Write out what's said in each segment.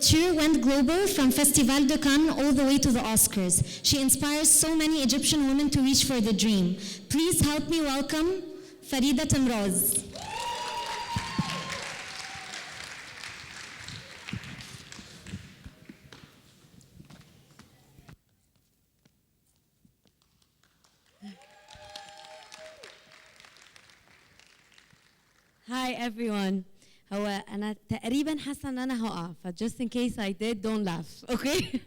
couture went global from Festival de Cannes all the way to the Oscars. She inspires so many Egyptian women to reach for the dream. Please help me welcome Fareeda Temraz. Hi everyone. هو أنا تقريباً حاسة إن أنا هقع. Just in case I did, don't laugh, okay?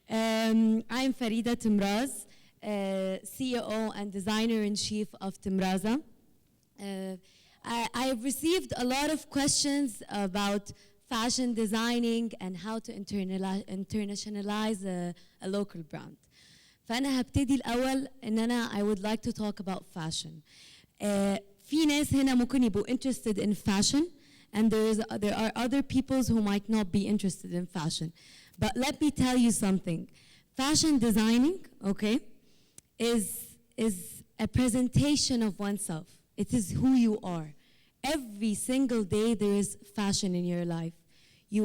I'm Fareeda Temraz, CEO and designer-in-chief of Temraza. I've received a lot of questions about fashion designing and how to internationalize a local brand. فأنا هبتدي الأول إن I would like to talk about fashion. في ناس هنا ممكن يبقوا interested in fashion, and there are other peoples who might not be interested in fashion. But let me tell you something. Fashion designing, okay, is a presentation of oneself. It is who you are. Every single day there is fashion in your life. You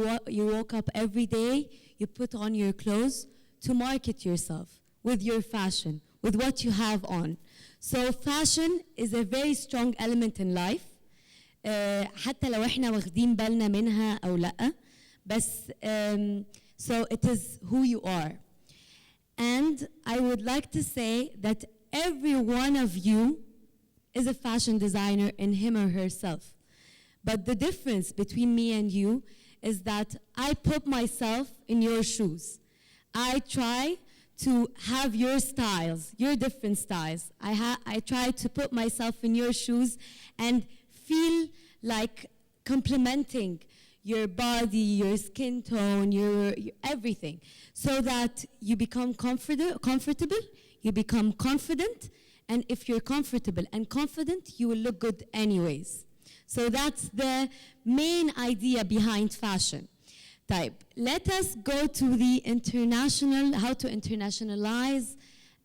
woke up every day, you put on your clothes to market yourself with your fashion, with what you have on. So fashion is a very strong element in life. حتى لو احنا واخدين بالنا منها أو لأ. بس so it is who you are. And I would like to say that every one of you is a fashion designer in him or herself. But the difference between me and you is that I put myself in your shoes. I try to have your styles, your different styles. I try to put myself in your shoes and feel like complementing your body, your skin tone, your everything, so that you become comfortable, you become confident, and if you're comfortable and confident, you will look good anyways. So that's the main idea behind fashion. Type. Let us go to the how to internationalize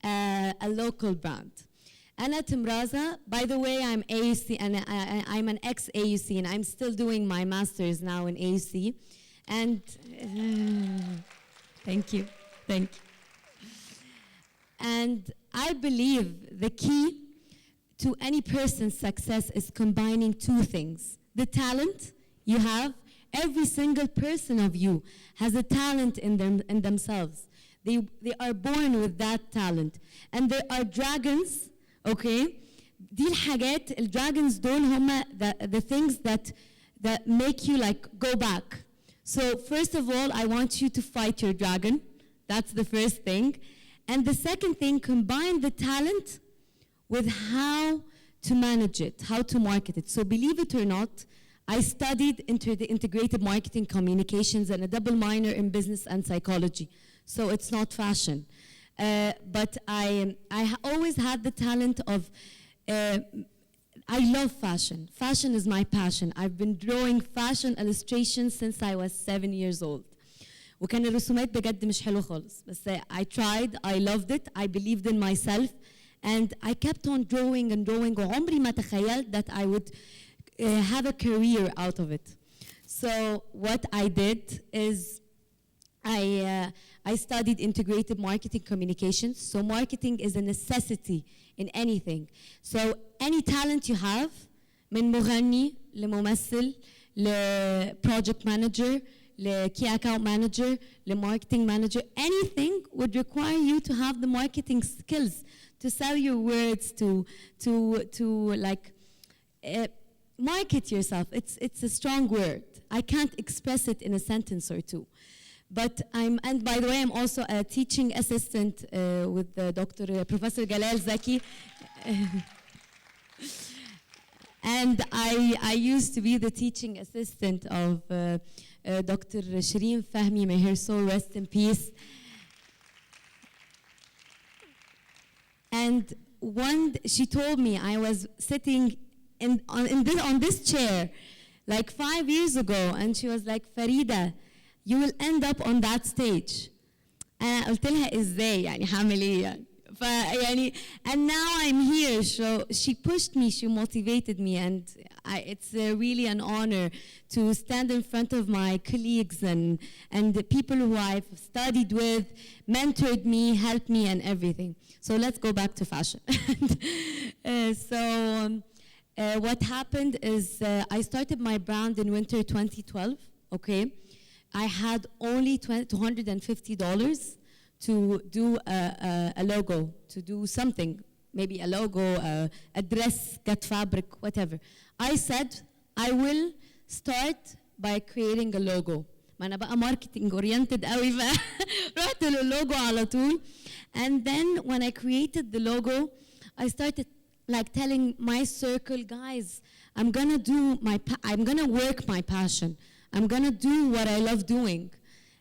a local brand. Anna Temraza, by the way, I'm AUC, and I'm an ex-AUC, and I'm still doing my master's now in AUC. And thank you. And I believe the key to any person's success is combining two things. The talent you have. Every single person of you has a talent in themselves. They are born with that talent. And there are dragons, okay? دي الحاجات, dragons دول هما the things that make you like go back. So first of all, I want you to fight your dragon. That's the first thing. And the second thing, combine the talent with how to manage it, how to market it. So believe it or not, I studied integrated marketing communications and a double minor in business and psychology. So it's not fashion. But I always had the talent of, I love fashion. Fashion is my passion. I've been drawing fashion illustrations since I was 7 years old. وكان الرسومات بجد مش حلوة خالص. بس I tried, I loved it, I believed in myself, and I kept on drawing and drawing. وعمري ما تخيلت that I would have a career out of it. So what I did is I studied integrated marketing communications. So marketing is a necessity in anything. So any talent you have, من مغني لممثل لproject manager key account manager marketing manager, anything would require you to have the marketing skills to sell your words, to like market yourself. It's a strong word. I can't express it in a sentence or two. But and by the way, I'm also a teaching assistant with Dr. Professor Galal Zaki. And I used to be the teaching assistant of Dr. Shireen Fahmi, may her soul rest in peace. And she told me, I was sitting on this chair like 5 years ago, and she was like, Fareeda, you will end up on that stage. أنا قلت لها إزاي يعني هعمل إيه يعني. فيعني and now I'm here. So she pushed me, she motivated me, and it's really an honor to stand in front of my colleagues and the people who I've studied with, mentored me, helped me, and everything. So let's go back to fashion. What happened is I started my brand in winter 2012, okay? I had only $250 to do a logo, to do something, maybe a logo, a dress, cut fabric, whatever. I said, I will start by creating a logo. ما أنا بقى marketing oriented قوي فرحت لللوجو على طول. And then when I created the logo, I started like telling my circle, guys, I'm gonna work my passion. I'm gonna do what I love doing.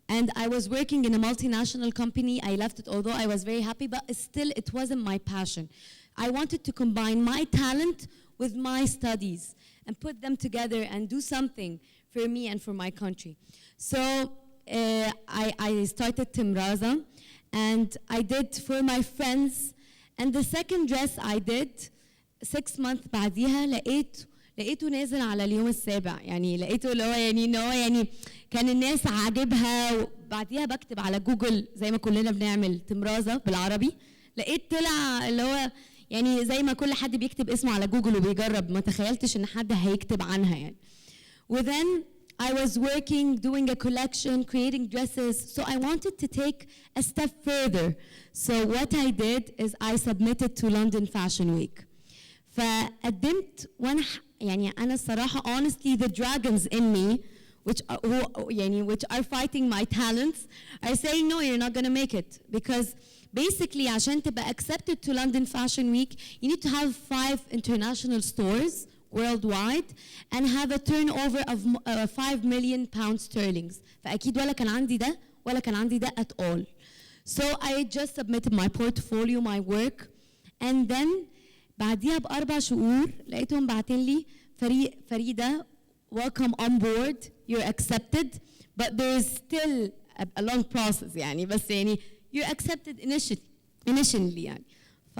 And I was working in a multinational company. I left it, although I was very happy, but still it wasn't my passion. I wanted to combine my talent with my studies and put them together and do something for me and for my country. So I started Temraz, and I did for my friends. And the second dress I did 6 months بعديها لقيته نازل على اليوم السابع. يعني لقيته اللي هو يعني ان هو يعني كان الناس عاجبها. وبعديها بكتب على جوجل زي ما كلنا بنعمل تمرازة بالعربي. لقيت طلع اللي هو يعني زي ما كل حد بيكتب اسمه على جوجل وبيجرب. ما تخيلتش ان حد هيكتب عنها يعني. Then I was working, doing a collection, creating dresses. So I wanted to take a step further. So what I did is I submitted to London Fashion Week. فقدمت وانا يعني انا الصراحه honestly the dragons in me which are fighting my talents are saying no, you're not going to make it, because basically عشان تبقى accepted to London Fashion Week you need to have 5 international stores worldwide and have a turnover of 5 million pounds sterling. فاكيد ولا كان عندي ده ولا كان عندي ده at all. So I just submitted my portfolio, my work, and then بعديها ب4 شهور لقيتهم باعتين لي فريدة, welcome on board, you're accepted, but there's still a long process يعني بس يعني you're accepted initially يعني.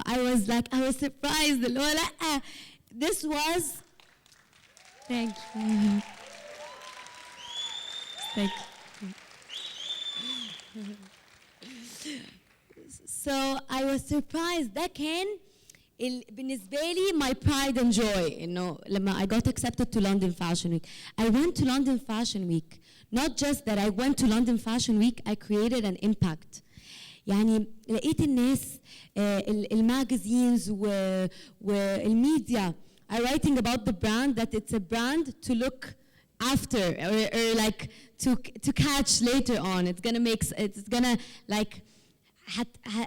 I was surprised اللي هو لا this was thank you. So I was surprised. ده كان بالنسبة لي my pride and joy إنه لما I got accepted to London Fashion Week. I went to London Fashion Week. Not just that I went to London Fashion Week, I created an impact. يعني لقيت الناس الماجازينز والميديا are writing about the brand, that it's a brand to look after or like to catch later on. It's gonna like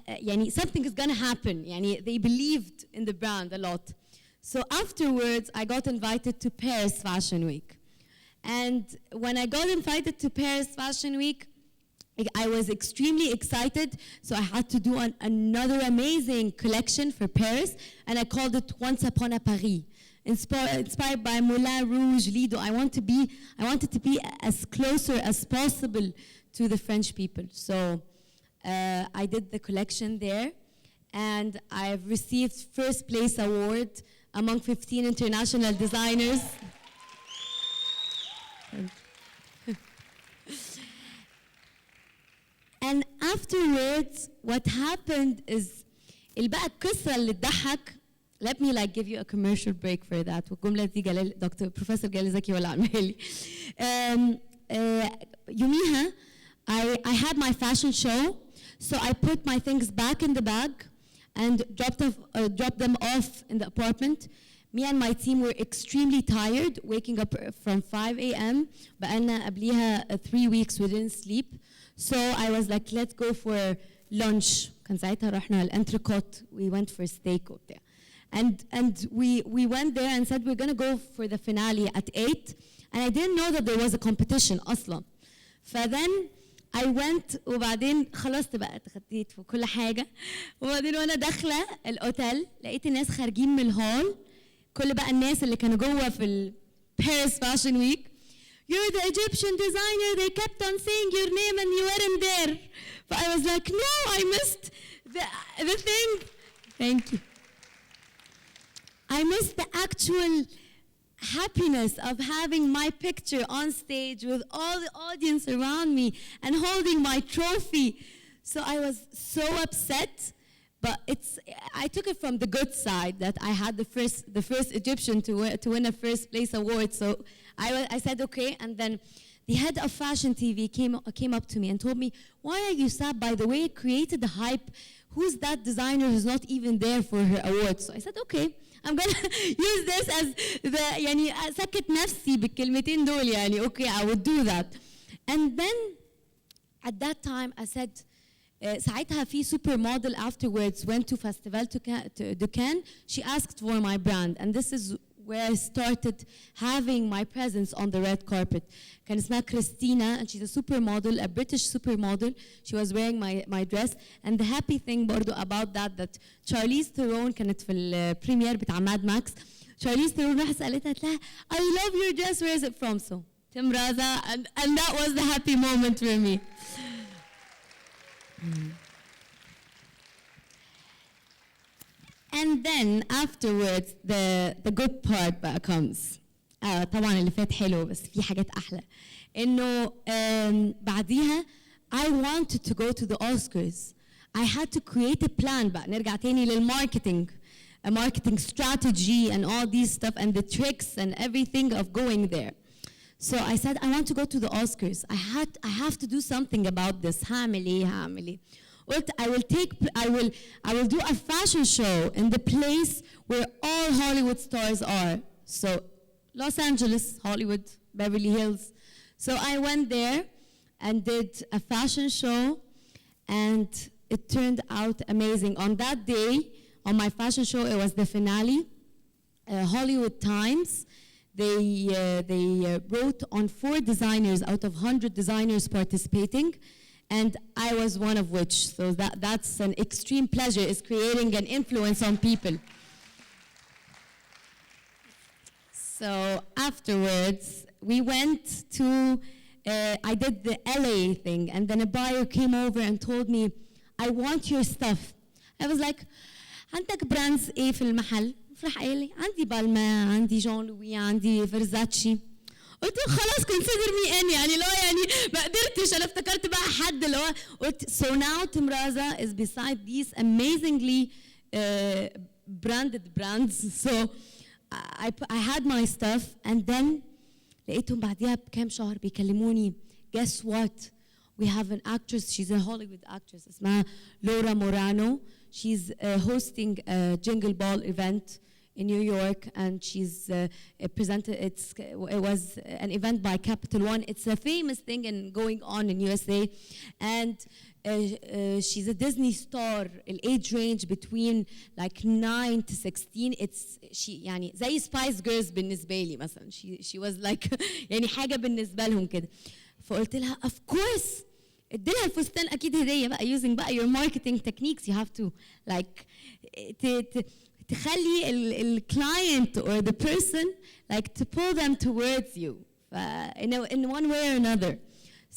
يعني something is gonna happen. يعني they believed in the brand a lot. So afterwards, I got invited to Paris Fashion Week. And when I got invited to Paris Fashion Week, I was extremely excited. So I had to do another amazing collection for Paris, and I called it Once Upon a Paris. Inspired by Moulin Rouge, Lido. I wanted to be as closer as possible to the French people. So I did the collection there, and I've received first place award among 15 international designers. And afterwards, what happened is بقى القصة اللي تضحك. Let me like give you a commercial break for that. والجملة دي دكتور بروفيسور جلال زكي ولا عاملها لي. يوميها I had my fashion show, so I put my things back in the bag and dropped them off in the apartment. Me and my team were extremely tired, waking up from 5 a.m. بقالنا قبليها 3 weeks we didn't sleep. So I was like, let's go for lunch. كان ساعتها رحنا الانتركوت. We went for steak وبتاع. And we went there and said we're gonna go for the finale at 8. And I didn't know that there was a competition أصلا. فthen I went وبعدين خلصت بقى اتغديت وكل حاجة. وبعدين وانا داخلة الأوتيل لقيت الناس خارجين من الهول. كل بقى الناس اللي كانوا جوه في Paris Fashion Week. You're the Egyptian designer. They kept on saying your name and you weren't there. But I was like, no, I missed the thing, thank you. I miss the actual happiness of having my picture on stage with all the audience around me and holding my trophy. So I was so upset, but I took it from the good side that I had the first Egyptian to win a first place award. So I said okay, and then the head of Fashion TV came up to me and told me, "Why are you sad? By the way, created the hype. Who's that designer who's not even there for her award?" So I said, okay, I'm gonna use this as يعني أسكت نفسي بالكلمتين دول يعني okay, I would do that. And then at that time I said, ساعتها في supermodel afterwards went to festival to Cannes. She asked for my brand, and this is where I started having my presence on the red carpet. كان اسمها Christina, and she's a supermodel, a British supermodel. She was wearing my dress, and the happy thing برضو about that Charlize Theron كانت في البريمير بتاع ماد ماكس. Charlize Theron راح سألتها قالت لها, "I love your dress, where is it from?" So Temraz, and that was the happy moment for me. And then afterwards the good part بقى comes. طبعا اللي فات حلو بس في حاجات أحلى. إنه بعديها I wanted to go to the Oscars. I had to create a plan بقى نرجع تاني للmarketing, a marketing strategy and all these stuff and the tricks and everything of going there. So I said I want to go to the Oscars. I have to do something about this. هعمل إيه. I will do a fashion show in the place where all Hollywood stars are. So Los Angeles, Hollywood, Beverly Hills. So I went there and did a fashion show, and it turned out amazing. On that day, on my fashion show, it was the finale. Hollywood Times, they wrote on 4 designers out of 100 designers participating. And I was one of which, so that's an extreme pleasure, is creating an influence on people. So afterwards, we went to, I did the LA thing, and then a buyer came over and told me, "I want your stuff." I was like, "عندك brands إيه في المحل؟" فراح قال لي, "عندي بالما, عندي جون لوي, عندي فرزاتشي." قلت له خلاص consider me in يعني لو يعني ما قدرتش انا افتكرت بقى حد اللي هو قلت so now Temraz is beside these amazingly branded brands. So I had my stuff, and then لقيتهم بعديها بكام شهر بيكلموني, "Guess what? We have an actress, she's a Hollywood actress, اسمها Laura Morano. She's hosting a Jingle Ball event in New York, and she's presented. It was an event by Capital One. It's a famous thing and going on in USA, and she's a Disney star. The age range between like 9 to 16. She يعني زي Spice Girls بالنسبة لي مثلا. She was like يعني حاجة بالنسبة لهم كده. فقلت لها of course. اديلها الفستان اكيد هديه بقى using بقى your marketing techniques. You have to like تخلي ال client or the person like to pull them towards you in one way or another.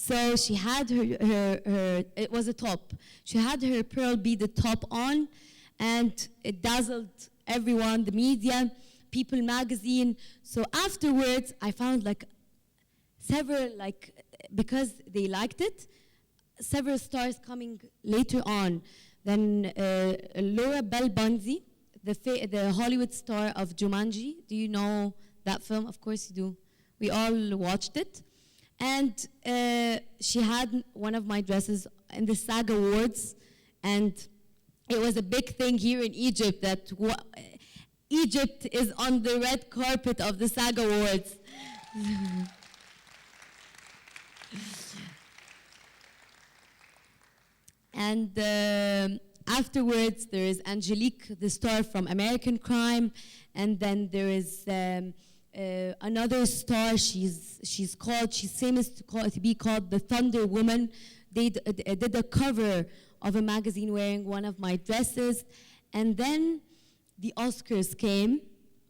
So she had her it was a top. She had her pearl beaded top on, and it dazzled everyone, the media, People magazine. So afterwards I found like several, like because they liked it, several stars coming later on. Then Laura Bell Bundy, the Hollywood star of Jumanji. Do you know that film? Of course you do. We all watched it. And she had one of my dresses in the SAG Awards. And it was a big thing here in Egypt that Egypt is on the red carpet of the SAG Awards. And afterwards, there is Angelique, the star from American Crime, and then there is another star. She's famous to be called the Thunder Woman. They did a cover of a magazine wearing one of my dresses, and then the Oscars came,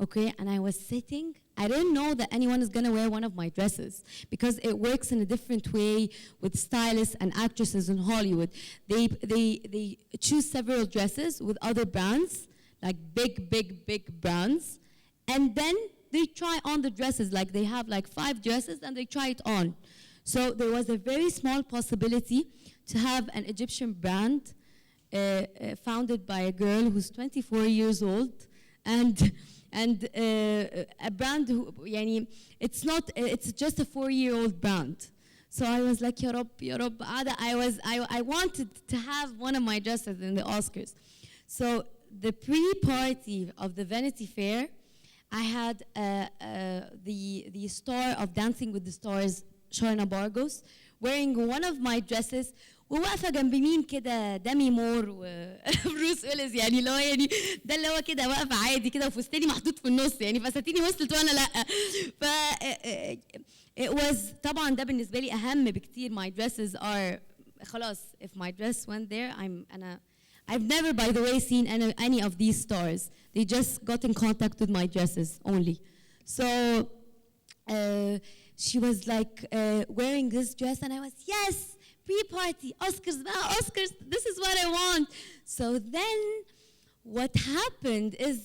okay, and I was sitting I didn't know that anyone is gonna wear one of my dresses because it works in a different way with stylists and actresses in Hollywood. They choose several dresses with other brands, like big brands, and then they try on the dresses. Like they have like 5 dresses and they try it on. So there was a very small possibility to have an Egyptian brand founded by a girl who's 24 years old, and a brand who, يعني, it's just a 4-year-old brand. So I was like, Ya Rab, I wanted to have one of my dresses in the Oscars. So the pre-party of the Vanity Fair, I had the star of Dancing with the Stars, Sharna Bargos, wearing one of my dresses, وواقفه جنب مين كده دامي مور وبروس ويلز، يعني اللي هو يعني ده اللي هو كده واقفه عادي كده وفستاني محطوط في النص، يعني فساتيني وصلت وانا لا. ف it was طبعا ده بالنسبه لي اهم بكتير. My dresses are خلاص, if my dress went there, I've never, by the way, seen any of these stars. They just got in contact with my dresses only. So she was like wearing this dress, and I was, yes, pre-party, Oscars, Oscars, this is what I want. So then what happened is,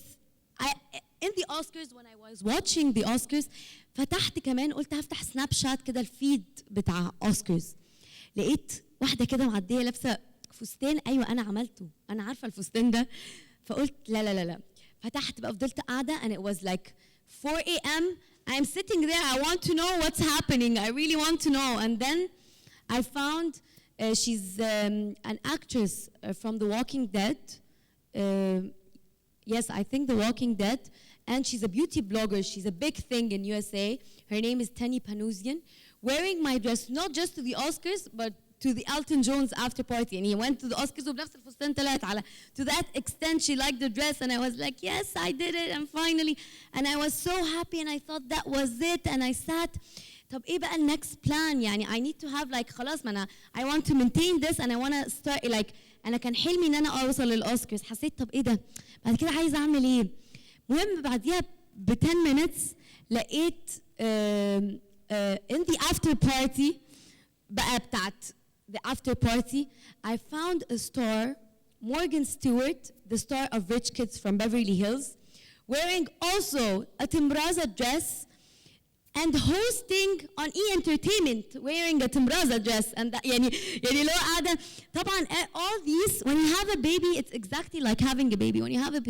in the Oscars, when I was watching the Oscars, فتحت كمان قلت هفتح سناب شات كده الفيد بتاع Oscars. لقيت واحدة كده معدية لابسة فستان، أيوة أنا عملته، أنا عارفة الفستان ده. فقلت لا. فتحت بقى فضلت قاعدة, and it was like 4 a.m. I'm sitting there, I want to know what's happening, I really want to know. And then I found she's an actress from The Walking Dead. Yes, I think The Walking Dead. And she's a beauty blogger. She's a big thing in USA. Her name is Tani Panuzian. Wearing my dress, not just to the Oscars, but to the Elton John's after party. And he went to the Oscars وبنفس الفستان طلعت على. To that extent, she liked the dress. And I was like, yes, I did it. And finally. And I was so happy. And I thought that was it. And I sat. طب ايه بقى next plan؟ يعني I need to have like خلاص, ما انا I want to maintain this and I want to start like, انا كان حلمي ان انا اوصل للأوسكارز. حسيت طب ايه ده؟ بعد كده عايزه اعمل ايه؟ المهم بعديها ب 10 minutes لقيت in the after party بقى بتاعت the after party, I found a star, Morgan Stewart, the star of Rich Kids from Beverly Hills, wearing also a Temraz dress and hosting on E! Entertainment wearing a Temraz dress. And that, يعني لو قاعدة طبعا all these, when you have a baby, it's exactly like having a baby. When you have a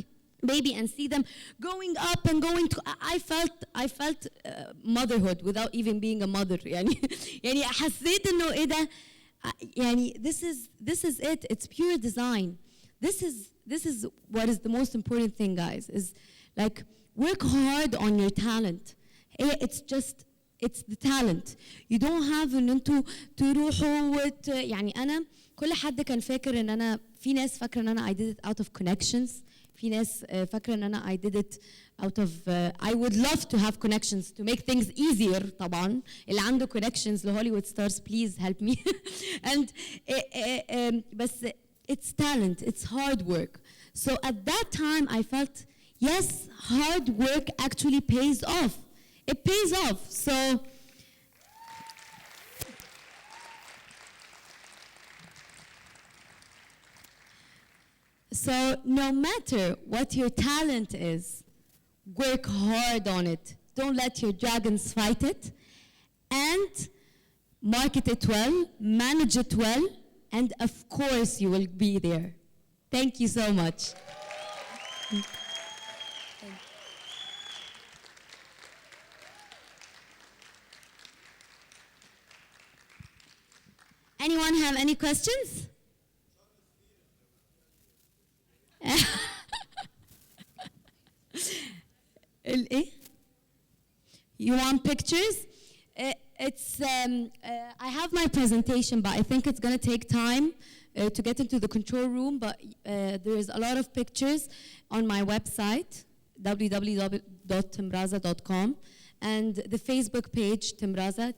baby and see them going up and going to, I felt motherhood without even being a mother. يعني حسيت إنه إيه ده؟ يعني this is it. It's pure design. This is what is the most important thing, guys. Is like work hard on your talent. It's the talent. You don't have ان انتوا تروحوا يعني انا كل حد كان فاكر ان انا, في ناس فاكره ان انا I did it out of connections, في ناس فاكره ان انا I did it out of I would love to have connections to make things easier. طبعا اللي عنده connections لهوليوود stars, please help me. And بس it's talent, it's hard work. So at that time I felt, yes, hard work actually pays off. It pays off. So no matter what your talent is, work hard on it. Don't let your dragons fight it. And market it well, manage it well, and of course you will be there. Thank you so much. Anyone have any questions? You want pictures? I have my presentation, but I think it's going to take time to get into the control room. But there is a lot of pictures on my website, www.temraza.com, and the Facebook page, Temraza.